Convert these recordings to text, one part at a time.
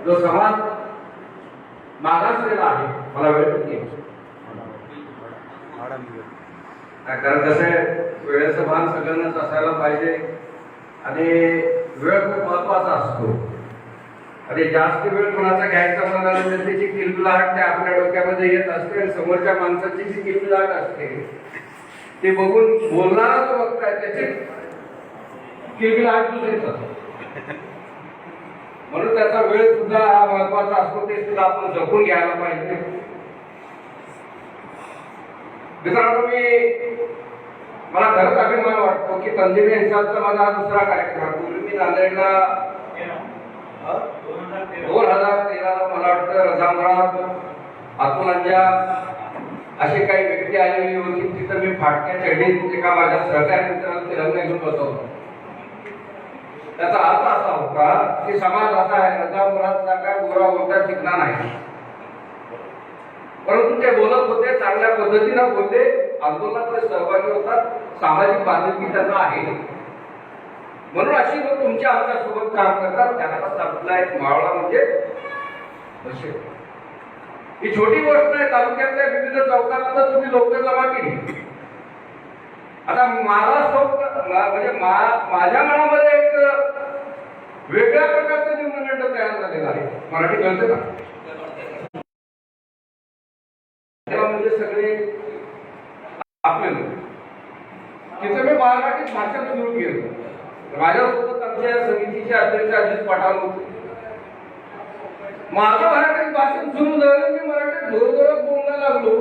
जो समाज मागासलेला आहे, मला वेळ नाही कारण कसं आहे, वेळेचं भान सगळ्यांनाच असायला पाहिजे आणि वेळ खूप महत्वाचा असतो आणि जास्त वेळ कोणाचा घ्यायचा म्हणाला त्याची किलबिलाट त्या आपल्या डोक्यामध्ये येत असते आणि समोरच्या माणसाची जी किलबिलाट असते ते बघून बोलणारा जो बघताय त्याची किलबिलाट दुसरीच असते. म्हणून त्याचा वेळ सुद्धा हा महत्वाचा असतो, ते सुद्धा आपण जपून घ्यायला पाहिजे. मित्रांनो, मला खरंच अभिमान वाटतो की तंजिरी यांचा माझा हा दुसरा कार्यक्रम. पूर्वी मी नांदेडला 2013ला मला वाटतं रजामरात, अतुलांजा असे काही व्यक्ती आलेली होती. तिथं मी फाटक्या चढीत एका माझ्या सहकारी मित्राला तिरंगा घेऊन बसवतो. त्याचा अर्थ असा होता की समाज असा आहे, रजामरात सारखा गोरा बोलता शिकणार नाही, परंतु ते बोलत होते, चांगल्या पद्धतीनं बोलते, आंदोलनात ते सहभागी होतात, सामाजिक बांधिलकी त्यांना आहे. म्हणून अशी लोक तुमच्या आमच्या सोबत काम करतात. त्याला आपला एक मावळा म्हणजे ही छोटी गोष्ट आहे. तालुक्यातल्या विविध चौकात तुम्ही लोक जमा केली. आता मला म्हणजे माझ्या मनामध्ये एक वेगळ्या प्रकारचं न्यूनगंड तयार झालेला आहे. मराठी कळते का? म्हणजे सगळे आपले लोक. तिथं मी मराठीत भाषण सुरू केलं. माझ्यासोबत आमच्या समितीचे अध्यक्ष अजित पठाण होते. माझं मराठीत भाषण सुरू झालं, मी मराठीत जोरजोरात बोलायला लागलो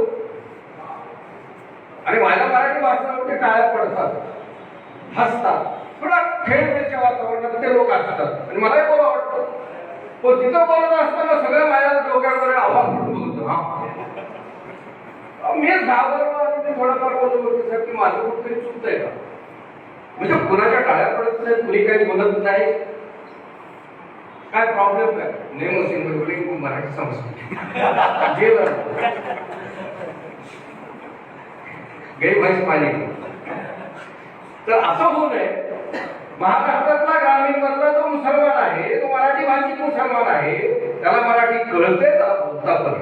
आणि माझ्या मराठी भाषणावरती टाळ्या पडतात, हसतात. थोडा खेळण्याच्या वातावरणात ते लोक असतात आणि मलाही बोला वाटतं. पण तिथं बोलत असताना सगळ्या माझ्या डोक्यावर आवाज उठून बोलतो. मी घाबरलो आणि मी थोडंफार बोलत होते की माझं कुठेतरी चुकतंय का, म्हणजे कुणाच्या टाळ्या पडत नाही, कुणी काही बोलत नाही, काय प्रॉब्लेम काय नाही. मराठी समजते गई म्हैस पाणी. तर असं होऊ नये. महाराष्ट्रातला ग्रामीण मधला जो मुसलमान आहे, तो मराठी भाषिक मुसलमान आहे, त्याला मराठी कळते, त्याला बोलता पण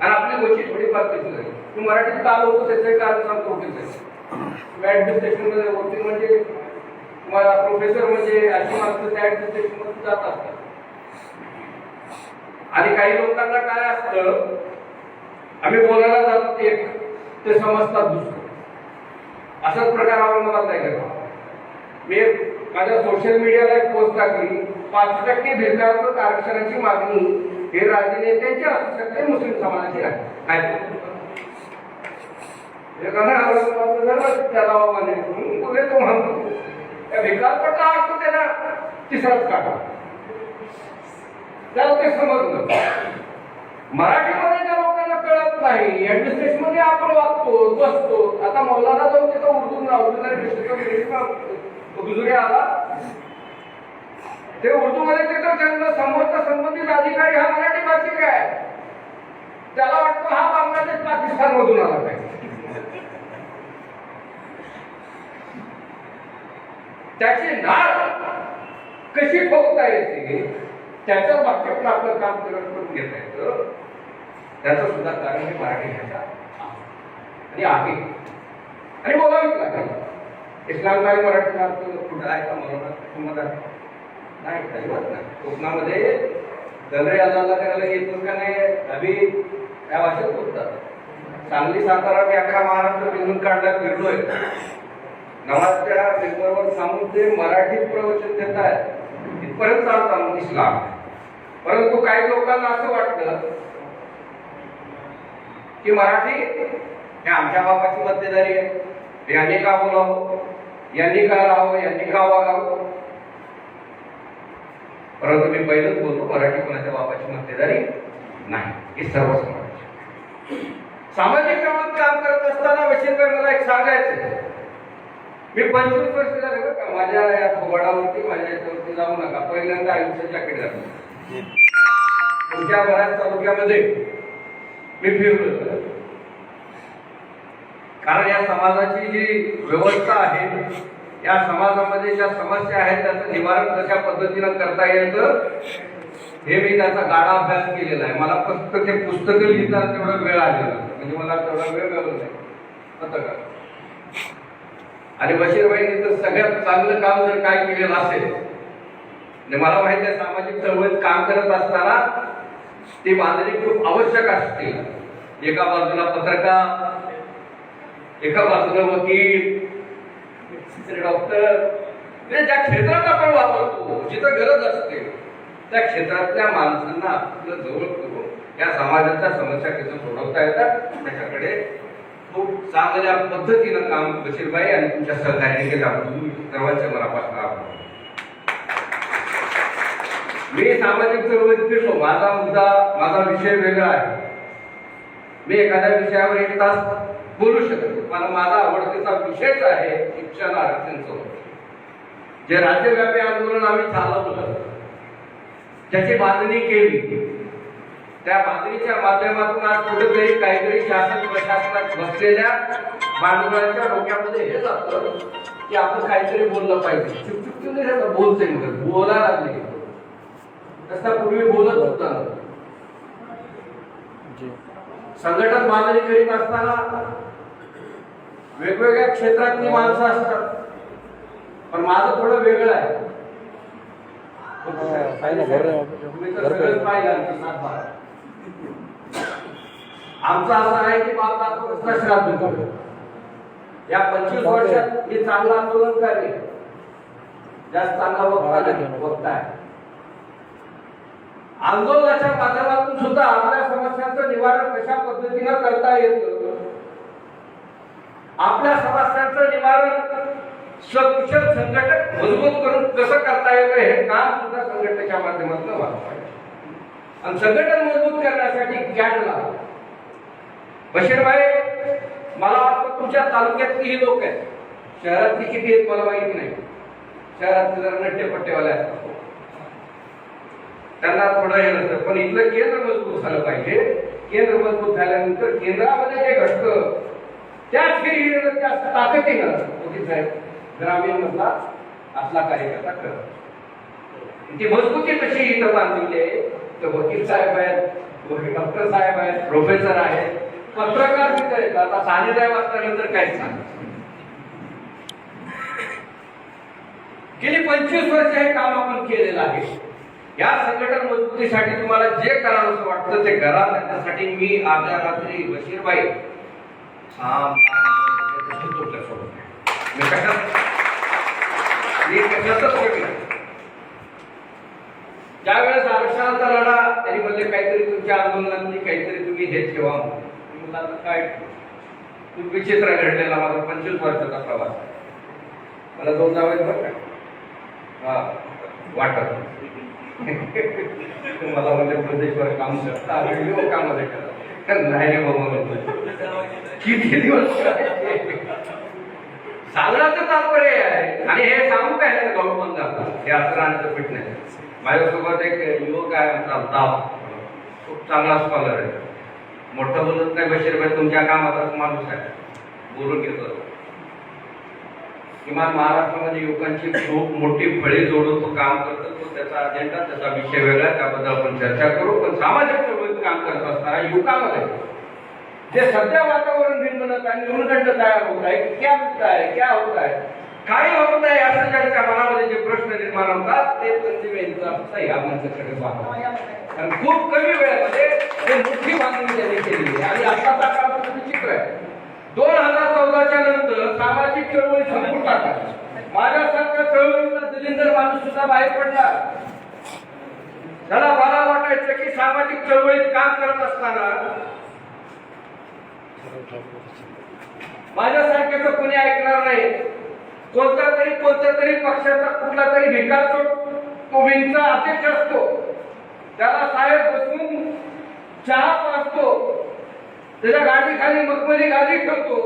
आणि आपली गोष्टी थोडीफार त्याची झाली. तू मराठीत काल होतो त्याचे कारण सांगतो. ऍडमिनिस्ट्रेशन मध्ये वकील म्हणजे तुम्हाला प्रोफेसर म्हणजे अशी माणसं त्या ऍडमिनिस्ट्रेशन मध्ये जात असतात. आणि काही लोकांना काय असतं, आम्ही बोलायला जातो ते समजतात दुसरं. असाच प्रकार मला नाही करता. मी माझ्या सोशल मीडियाला एक पोस्ट टाकली, 5% भेदभावाचं आरक्षणाची मागणी हे राजनेत्यांची असू शकते, मुस्लिम समाजाची नाही. काय तो म्हणतो त्या भिकारपट्टा असतो त्याला तिसराच काढा, त्याला ते समजलं. मराठीमध्ये ज्या लोकांना कळत नाही, ऍडमिनिस्ट्रेशन मध्ये आपण वागतो बसतो. आता मौलाना जाऊन तिथं उर्दू आला, ते उर्दू मध्ये तिथं त्यांना समोरचा संबंधित अधिकारी हा मराठी भाषिक आहे, त्याला वाटतं हा बांगलादेश पाकिस्तान मधून आला पाहिजे. त्याची नाळ कशी ठोकता येते त्याच्या बाबतीत आपलं काम करून घेता येतं. त्याचं सुद्धा कारण हे मराठी भाषा आणि आहे आणि बोलावीच लागेल. इस्लामकारी मराठी अर्थ कुठं आहे का मला नाही अजिबात नाही. कोकणामध्ये दलरे आजाला करायला येतो का नाही अभि या भाषेत बोलतात. सांगली सातारा मी अख्खा महाराष्ट्र बिंदून काढला फिरलोय. नवाजच्या पेपरवर सांगून ते मराठीत प्रवचन देत आहेत इथपर्यंत चालतात इस्लाम. परंतु काही लोकांना असं वाटतं की मराठी हे आमच्या बापाची मक्तेदारी आहे, यांनी का बोलावं, यांनी का राहावं, यांनी का वागावं. परंतु मी पहिलंच बोलतो, मराठी कोणाच्या बापाची मक्तेदारी नाही, हे सर्व समाज. सामाजिक कामात काम करत असताना वशिंदर मला एक सांगायचं, मी 25 वर्ष झाले बरं का माझ्या या फोगाडावरती, माझ्या याच्यावरती जाऊ नका. पहिल्यांदा आयुष्याच्या कडे झालं तुमच्या बऱ्याच तालुक्यामध्ये मी फिरलो. कारण या समाजाची जी व्यवस्था आहे, या समाजामध्ये ज्या समस्या आहेत त्याचं निवारण कशा पद्धतीनं करता येईल तर हे मी त्याचा गाढा अभ्यास केलेला आहे. मला फक्त ते पुस्तकं लिहिताना तेवढा वेळ आलेला नाही, म्हणजे मला तेवढा वेळ मिळाला नाही पत्रकार. आणि बशीरबाईंनी तर सगळ्यात चांगलं काम जर काय केलेलं असेल, म्हणजे मला माहिती आहे सामाजिक चळवळीत काम करत असताना ती बांधणी खूप आवश्यक असते. एका बाजूला पत्रकार, एका बाजूला वकील, डॉक्टर, म्हणजे ज्या क्षेत्रात आपण वापरतो, जिथं गरज असते त्या क्षेत्रातल्या माणसांना आपलं जवळ करून या समाजाच्या समस्या कसं सोडवता येतात त्याच्याकडे खूप चांगल्या पद्धतीनं काम बशीरबाई आणि तुमच्या सहकार्याने केलं. आपण सर्वांच्या मनापासून आभार. मी सामाजिक चळवळीत फिरलो. माझा मुद्दा, माझा विषय वेगळा आहे. मी एखाद्या विषयावर एक तास बोलू शकतो, मला माझा आवडतीचा विषयच आहे शिक्षण आरक्षण चळवळ, जे राज्यव्यापी आंदोलन आम्ही चालवलं, ज्याची बांधणी केली. त्या बांधणीच्या माध्यमातून आज कुठेतरी काहीतरी शासन प्रशासनात बसलेल्या भांडवलाच्या डोक्यामध्ये हे जातं की आपण काहीतरी बोललं पाहिजे. चुकचुक बोलते बोलायला लागले, तसा पूर्वी बोलत होता. संघटन बांधणी करीत असताना वेगवेगळ्या क्षेत्रातली माणसं असतात, पण माझं थोडं वेगळं आहे. तुम्ही तर सगळं पाहिलं. आमचं असं आहे की बाप श्राद्ध करतो. या 25 वर्षात मी चांगलं आंदोलनकारी, जास्त चांगला वक्ता आहे. आंदोलनाच्या माध्यमातून सुद्धा आपल्या समस्यांचं निवारण कशा पद्धतीनं करता येतं, आपल्या समस्यांचं निवारण सकुशल संघटक मजबूत करून कसं करता येतं हे काम सुद्धा संघटनेच्या माध्यमातून व्हावं. आणि संघटन मजबूत करण्यासाठी गॅट लागतो. बशीरबाई, मला वाटतं तुमच्या तालुक्यातली ही लोक आहेत, शहरातली किती आहेत मला माहिती नाही. शहरातले जरा नट्टेपट्टेवाले असतात, त्यांना थोडं हे नसतं. पण इथलं केंद्र मजबूत झालं पाहिजे. केंद्र मजबूत झाल्यानंतर केंद्रामध्ये जे घडतं त्याच फिरीनं जास्त ताकदीनं मोदी साहेब ग्रामीण मधला असला कार्यकर्ता करत. ती मजबूती कशी इथं बांधलेली आहे, तर वकील साहेब आहेत, डॉक्टर साहेब आहेत, प्रोफेसर आहेत, पत्रकार मित्र आहेत. आता सानेसाहेब असल्यानंतर काहीच सांग. गेली 25 वर्ष हे काम आपण केलेलं आहे. या संघटन मजबूतीसाठी तुम्हाला जे करावं वाटतं ते करा. त्याच्यासाठी मी आजच्या रात्री बशीरबाई ज्यावेळेस आरक्षणाचा लढा त्यांनी म्हणले काहीतरी तुमच्या आंदोलनातली काहीतरी तुम्ही हे ठेवा. मुलांना काय खूप विचित्र घडलेला माझा 25 वर्षाचा प्रवास. मला 2 जावेत बरं का, हा वाटत मला म्हणजे प्रदेशवर काम करता कामामध्ये करा नाही रे बाबा. किती दिवस सांगण्याचं तात्पर्य आहे. आणि हे सांगू काय गौरव बंद हे असं राहण्याचं फिटनेस. माझ्यासोबत एक युवक आहे, दाव, खूप चांगला स्कॉलर आहे. मोठं बोलत नाही बशीरबाई, तुमच्या कामाचाच माणूस आहे, बोलून घेतो. किमान महाराष्ट्रामध्ये युवकांची खूप मोठी फळी जोडून तो काम करतो. तो त्याचा अजेंडा, त्याचा विषय वेगळा, त्याबद्दल आपण चर्चा करू. पण सामाजिक चळवळीत काम करत असताना युवकांमध्ये जे सध्या वातावरण निर्माण आहे, न्यूनगंड तयार होत आहे, क्या होत आहे, क्या होत आहे, काय होत आहे, असं त्यांच्या मनामध्ये जे प्रश्न निर्माण होतात ते प्रतिमेचा या मंचाकडे पाहतो. कारण खूप कमी वेळेमध्ये ते मोठी बांधणी त्यांनी केली आहे. आणि आताचा काळ विचित्र आहे. 2014च्या नंतर सामाजिक चळवळी संपून टाकतात. माझ्यासारखा चळवळीचा दलिंदर माणूस सुद्धा बाहेर पडला. त्याला मला वाटायचं की सामाजिक चळवळीत काम करत असताना माझ्यासारख्याचं कोणी ऐकणार नाही. कोणत्या तरी पक्षाचा कुठला तरी भिकार तो विंगचा अध्यक्ष असतो, त्याला साहेब बसून चहा पाजतो, त्याच्या गाडीखाली मखमली गाडी ठेवतो.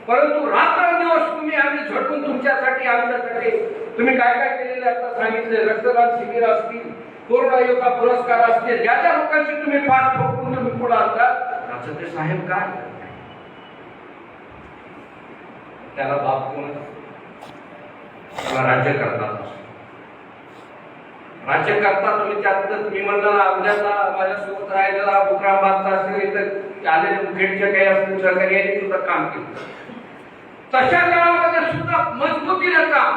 परंतु रात्रंदिवस तुम्ही आम्ही झटून तुमच्यासाठी आमच्यासाठी तुम्ही काय काय केलेले आता सांगितले. रक्तदान शिबिर असतील, कोरोना योद्धा पुरस्कार असतील, ज्या ज्या लोकांची तुम्ही पाठ ठोकून तुम्ही पुढे आणतात त्याचं ते साहेब काय त्याला बाप कोण, त्याला राज्य करतात. राज्य करता तुम्ही त्यात तुम्ही म्हणलं आपल्याला माझ्यासोबत राहिलेला बुकराबादचा असेल इथं आलेले मुखेडचे काही असतील सरकारी यांनी सुद्धा काम केलं. तशा काळामध्ये सुद्धा मजबूतीनं काम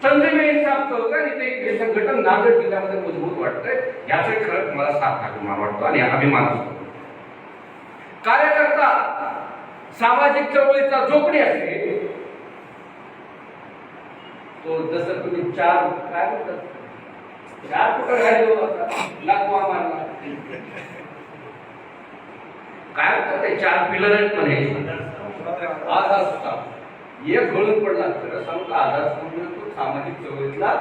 संजय मेन साहेब होतं आणि ते संघटन नांदेड जिल्ह्यामध्ये मजबूत वाटतंय. याचा खरंच मला साथ अभिमान वाटतो आणि अभिमान असतो. कार्यकर्ता सामाजिक चळवळीचा जोखणी असते तो जसं तुम्ही चार काय म्हणतात चार कुठं राहिलो लागवा मारला काय होतं ते चार पिलर आहेत म्हणे आधार सुद्धा एक गळून पडला खरं सांगू आधार तो सामाजिक चळवळीतला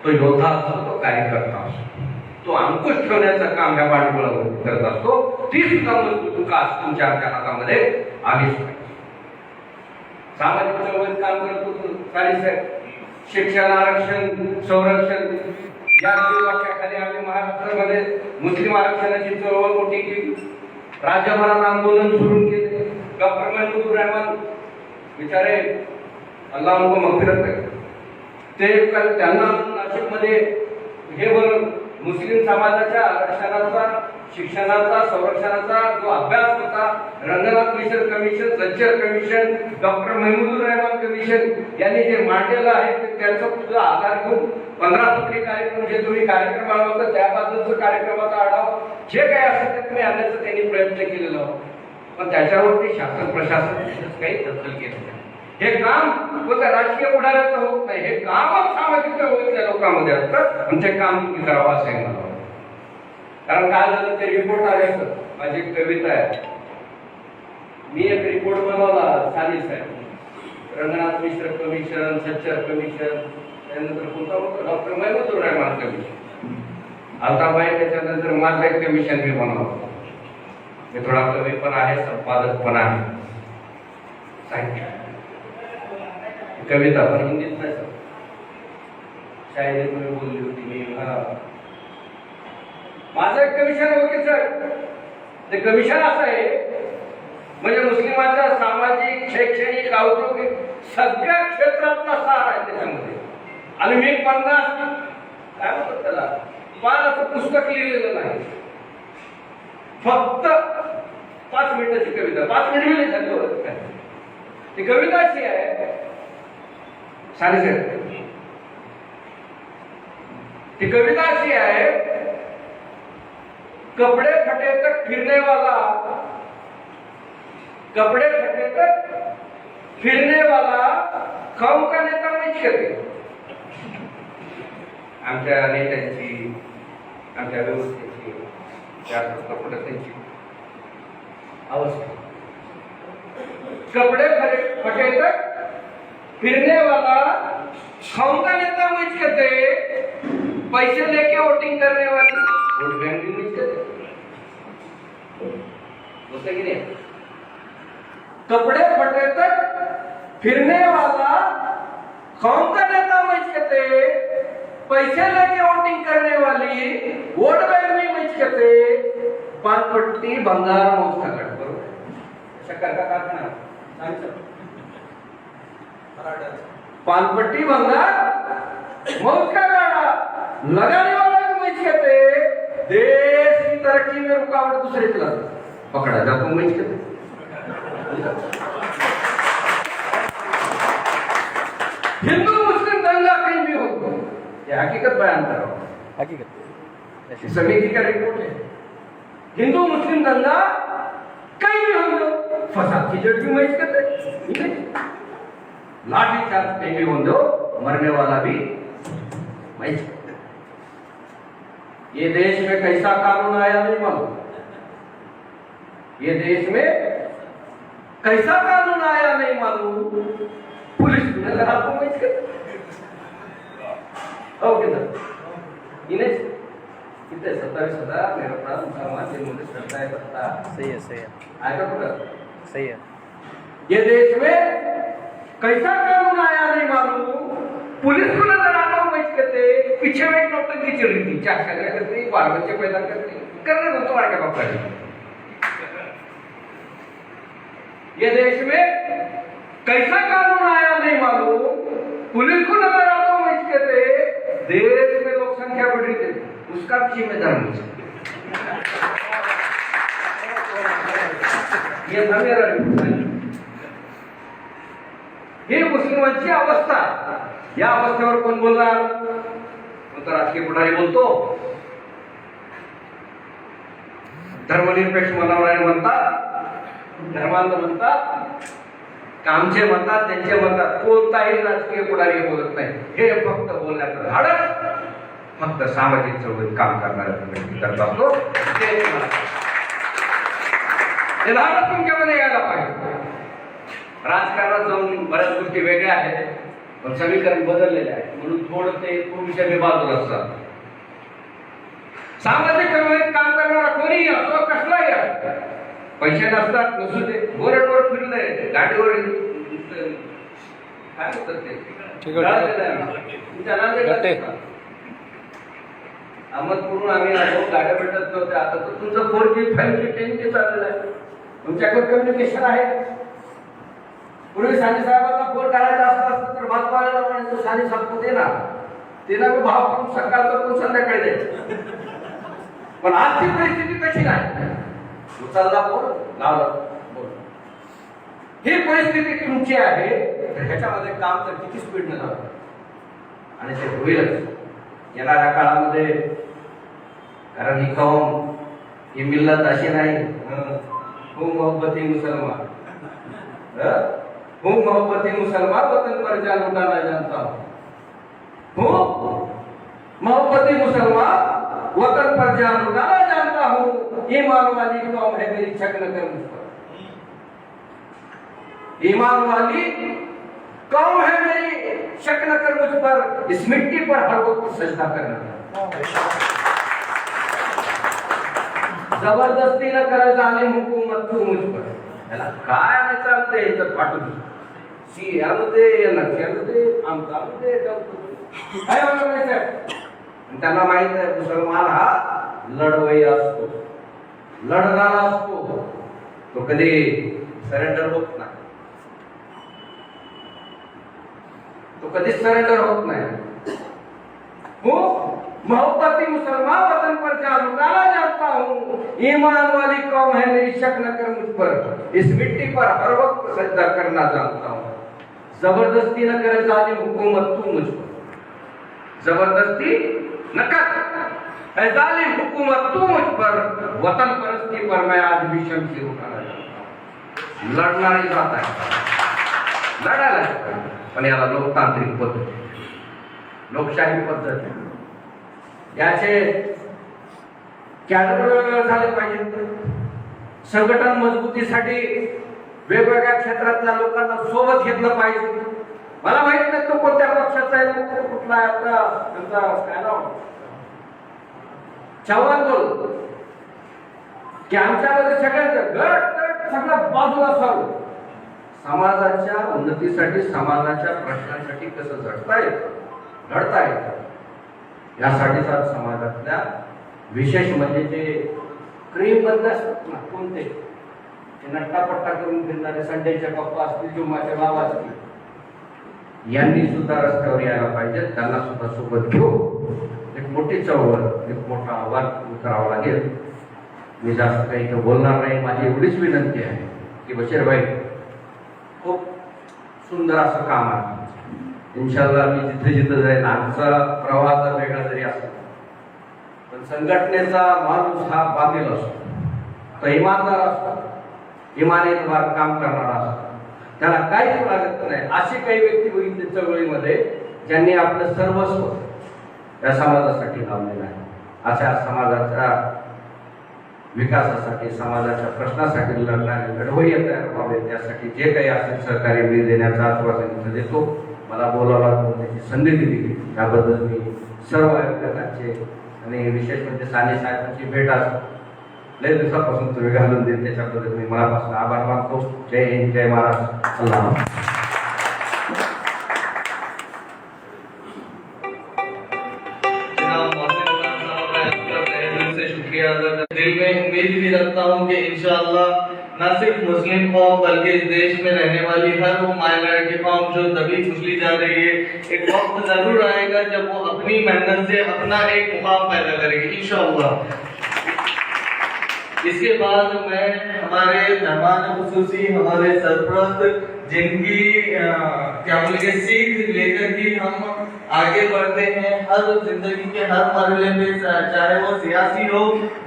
तो योद्धा असतो तो कार्यकर्ता असतो तो अंकुश ठेवण्याचं काम ह्या पाठबळावर करत असतो. ती सुद्धा मजबूत विकास तुमच्या हातामध्ये आलीच पाहिजे. सामाजिक चळवळीत काम करत होतो साहेब शिक्षण आरक्षण संरक्षण या वाक्याखाली आम्ही महाराष्ट्रामध्ये मुस्लिम आरक्षणाची चळवळ मोठी केली. राज्यभरात आंदोलन सुरू केले. डॉक्टर महमूदुर रहमान बिचारे अल्लाह उनको मगफिरत करे ते त्यांना नाशिकमध्ये हे बरं मुस्लिम समाजाच्या आरक्षणाचा शिक्षणाचा संरक्षणाचा जो अभ्यास होता Ranganath Mishra commission Sachar commission doctor Mahmudur Rahman commission यांनी जे मांडलेलं आहे ते त्यांचा तुझा आधार घेऊन 15 सूत्री कार्यक्रम जे तुम्ही कार्यक्रम आणला त्याबद्दलचा कार्यक्रमाचा आढावा जे काही असेल ते तुम्ही आणण्याचा त्यांनी प्रयत्न केलेला होता. पण त्याच्यावरती शासन प्रशासन काही दखल केलं नाही. हे काम कोणत्या राजकीय पुढाऱ्याचं होत नाही. हे कामच सामाजिक चळवळीतल्या लोकांमध्ये असतं आणि ते काम तुम्ही करावं असं आहे मला. कारण काय झालं ते रिपोर्ट आले माझी एक कविता आहे. मी एक रिपोर्ट बनवला साली साहेब रंगनाथ मिश्र कमिशन सच्चर कमिशन त्यानंतर कोणता होतं डॉक्टर महमूदुर रहमान कमिशन अल्ताबाई त्याच्यानंतर माझं एक कमिशन मी बनवलं. मी थोडा कवी पण आहे संपादक पण आहे. साहित्य कविता पण हिंदीत नाही शायरी तुम्ही बोलली होती मी माझं एक कमिशन होते सर. ते कमिशन असं आहे म्हणजे मुस्लिमांच्या सामाजिक शैक्षणिक औद्योगिक सगळ्या क्षेत्रातला सार आहे त्याच्यामध्ये. आणि मी 50 काय म्हणतात त्याला 5 असं पुस्तक लिहिलेलं नाही. फक्त 5 मिनिटाची कविता 5 मिनिट लिहिली ती कविता अशी आहे सारी साहेब ती कविता अशी आहे कपड़े फटे तक फिरने वाला कपड़े फटे तक फिरने वाला कौम का नेता मीच करते. आमच्या नेत्यांची आमच्या व्यवस्थेची त्यांची अवस्था कपड़े फटे तक फिरने वाला कौम का नेता मीच करते. पैसे लेके वोटिंग करने वाली वोट बैंक भी मीच करते. होता कि नहीं. कपड़े फटे तक फिरने वाला कौम का नेता मीच करते. पैसे लेके वोटिंग करने वाली वोट बैंक में मीच करते. पानपट्टी भंगार मौसकाट बरोबर शक्कर का कारखाना पानपट्टी भंगार मौत का गाड़ा लगाने वाला भी मीच करते. देश की तरक्की में रुकावट दूसरे चला पकड़ा जाता मीच करते. हिंदू मुस्लिम दंगा कहीं भी हो ये हकीकत बयान कर रहा हूं. हकीकत समिति का रिपोर्ट है. हिंदू मुस्लिम दंगा कहीं भी हो फसाद की जड़ भी मीच करते. लाठी चार्ज कहीं भी हो मरने वाला भी मीच करते. ये देश में कैसा कानून आया नहीं मालूम. ये देश में कैसा कानून आया नहीं मालूम. पुलिस नजर आपको मीच करते. कितने 27,000 मेरा प्राण समाज मुझे श्रद्धा है करता. सही है आएगा कुछ सही है. ये देश में कैसा कानून आया नहीं मालूम. पुलिस को नजर आता हूँ मीच करते. पीछे में एक नौटंकी चल रही थी चार शादियां करती 12 बच्चे पैदा करती करने दो तुम्हारे क्या पापा जी. ये देश में कैसा कानून आया नहीं मालूम. पुलिस को नजर आता हूँ मीच करते. देश में लोग पड़ रही थी, उसका भी जिम्मेदार मुझे। ये था मेरा रिपोर्ट। ही मुस्लिमांची अवस्था, या अवस्थेवर कोण बोलणार? तो राजकीय पुढारी बोलतो, धर्मनिरपेक्ष मनवणारे म्हणतात, धर्मांध म्हणतात, कामचे म्हणतात, त्यांचे म्हणतात, कोणताही राजकीय पुढारी बोलत नाही. हे फक्त बोलण्याचं धाडस फक्त सामाजिक चळवळीत काम करणाऱ्या व्यक्ती करत असतो. ते धाडस तुमच्यामध्ये यायला पाहिजे. राजकारणात जाऊन बऱ्याच गोष्टी वेगळ्या आहेत, पण समीकरण बदललेले आहे, म्हणून थोडं ते विषय मी बाजूला असतात. सामाजिक चळवळीत काम करणारा कोणीही असो, कसलाही असो, पैसे नसतात नसू दे, बोरेटवर फिरले, गाडीवर काय होतं ते अहमदपूरून आम्ही आलो, गाड्या भेटत नव्हत्या. आता तर तुमचं 4G 5G 10G चाललेलं आहे, तुमच्याकडे कम्युनिकेशन आहे. पूर्वी साने साहेबांना फोन करायचा असता तर भाजपाला म्हणायचं, साने साहेब दे ना, तिला मी भाव करून सकाळचं पण संध्याकाळी द्यायचं. पण आजची परिस्थिती कशी नाही, उचलला फोन, लावला फोन. ही परिस्थिती तुमची आहे, तर ह्याच्यामध्ये काम तर किती स्पीडनं झालं आणि ते होईलच येणाऱ्या काळामध्ये. कारण ही कौम, ही मिल्लत अशी नाही हूँ मोहब्बती मुसलमान, हूँ मोहब्बती मुसलमान, वतन पर जान लुटाना जानता हूँ, मोहब्बती मुसलमान, वतन पर जान लुटाना जानता हूँ, ईमान वाली कौम है मेरी, शक न कर मुझ पर. ईमान वाली कौम है मेरी, शक न कर मुझ पर, इस मिट्टी पर हर वक्त सजदा करना. जबरदस्ती न करायचं आणि हुकूमत तू मुझ पर. याला काय नाही चालते इथं पाठवून सी यामध्ये नक्षामध्ये आमच्यामध्ये काय म्हणायचं. त्यांना माहित आहे मुसलमान हा लढवई असतो, लढणारा असतो, तो कधी सरेंडर होत नाही, तो कधीच सरेंडर होत नाही. हो मोहब्बती मुसलमान, वतन पर जान लुटाना जानता हूँ, ईमान वाली कौम है मेरी, शक न कर मुझ पर, इस मिट्टी पर हर वक्त सजदा करना जानता हूँ. जबरदस्ती न करे जालिम हुकूमत तू मुझ पर, जबरदस्ती न कर जालिम हुकूमत तू मुझ पर, वतन परस्ती पर मैं आज भी शमशीर उठाना चाहता हूँ. लढणारी जात आहे, लढायला, पण याला लोकतांत्रिक पद्धत, लोकशाही पद्धत, याचे कॅडर झाले पाहिजेत. संघटन मजबूतीसाठी वेगवेगळ्या क्षेत्रातल्या लोकांना सोबत घेतलं पाहिजे. मला माहित नाही तो कोणत्या पक्षाचा आहे, कुठला आहे, आता त्यांचा काय नाव चव्हाण बोल की आमच्यामध्ये सगळ्यांचं गट सगळं बाजूला सारू, समाजाच्या उन्नतीसाठी, समाजाच्या प्रश्नांसाठी कसं झटता येतं, लढता येतं, यासाठीचा समाजातल्या विशेष म्हणजे जे क्रीम बंद असतात ना, कोणते नट्टापट्टा करून फिरणारे संडेच्या पप्पा असतील, जुम्माचे बाबा असतील, यांनी सुद्धा रस्त्यावर यायला पाहिजे. त्यांना सुद्धा सोबत घेऊन एक मोठी चळवळ, एक मोठा आव्हान करावं लागेल. मी जास्त काही इथं बोलणार नाही. माझी एवढीच विनंती आहे की बशीर भाई, खूप सुंदर असं काम आहे. इन्शाल्लाह मी जिथे जिथे जाईन, आमचा प्रवास वेगळा जरी असतो, पण संघटनेचा माणूस हा बांधील असतो, तो इमानदार असतो, इमानीद्वार काम करणारा असतो, त्याला काहीच लागत नाही. अशी काही व्यक्ती बघितली चळवळीमध्ये ज्यांनी आपलं सर्वस्व या समाजासाठी लावलेलं आहे. अशा समाजाच्या विकासासाठी, समाजाच्या प्रश्नासाठी लढणारे लढवय्ये तयार व्हावेत. यासाठी जे काही असेल सहकार्य मी देण्याचं आश्वासन देतो. मला बोलावला त्याची संधी दिली त्याबद्दल मी सर्व आयोजकांचे आणि विशेष म्हणजे साने साहेबांची भेट आज लय दिवसापासून तुम्ही घालून देत, त्याच्याबद्दल मी मनापासून आभार मानतो. जय हिंद, जय महाराष्ट्र. अल्लाह. शुक्रिया दिल में उम्मीद भी रखता हूँ कि इंशाअल्लाह न सिर्फ मुस्लिम कौम बल्कि इस देश में रहने वाली हर वो माइनॉरिटी कौम जो दबी कुचली जा रही है, एक वक्त जरूर आएगा जब वो अपनी मेहनत से अपना एक मुकाम पैदा करेगी इंशाअल्लाह। इसके बाद मैं हमारे मेहमान खुसूसी हमारे सरप्रस्त जिनकी क्या बोलेंगे सीख लेकर के हम आगे बढ़ते हैं हर जिंदगी के हर मरहले में, चाहे वो सियासी हो,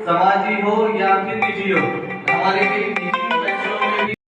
समाजी हो या फिर निजी हो, हमारे लिए